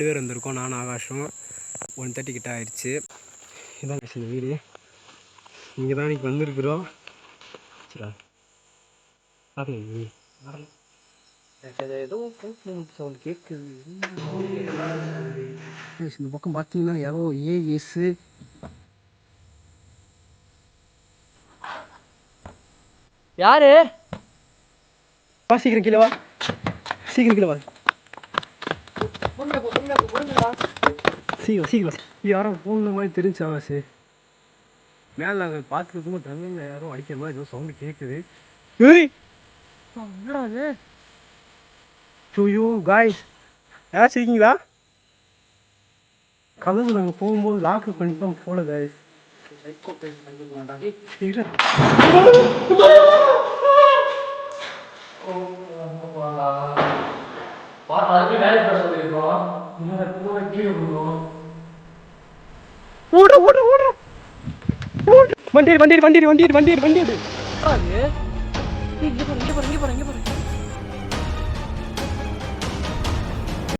பேர் வந்திருக்கோம். நானும் ஆகாஷும் 1:30 கிட்ட ஆயிடுச்சு. இதான் இந்த வீடு. இங்கே தான் இன்றைக்கி வந்திருக்குறோம். சரிடா ஏதோ சவுண்ட் கேட்குது. இந்த பக்கம் பார்த்தீங்கன்னா யாரோ ஏஎஸ் யாரு வா, சீக்கிரம் கீழே வா, சீக்கிரம் கீழே வா, சீக்கிரம் சீக்கிரம். யாரும் ஃபோனில் மாதிரி தெரிஞ்சு ஆகாசு மேலே நாங்கள் பார்த்துருக்கோம். தமிழில் யாரும் அடிக்கிற மாதிரி ஏதோ சவுண்டு கேட்குது. ஏய் என்னடா அது? ஐயோ காய்ஸ், யாராச்சும் இருக்கீங்களா? கதவு நாங்கள் போகும்போது லாக்கு பண்ணிட்டு தான் போல காய்ஸ். ஓட ஓட ஓட வண்டி வண்டி வண்டி வண்டி வண்டி வண்டி. இங்கே போற இங்கே போற இங்கே போற இங்கே போற.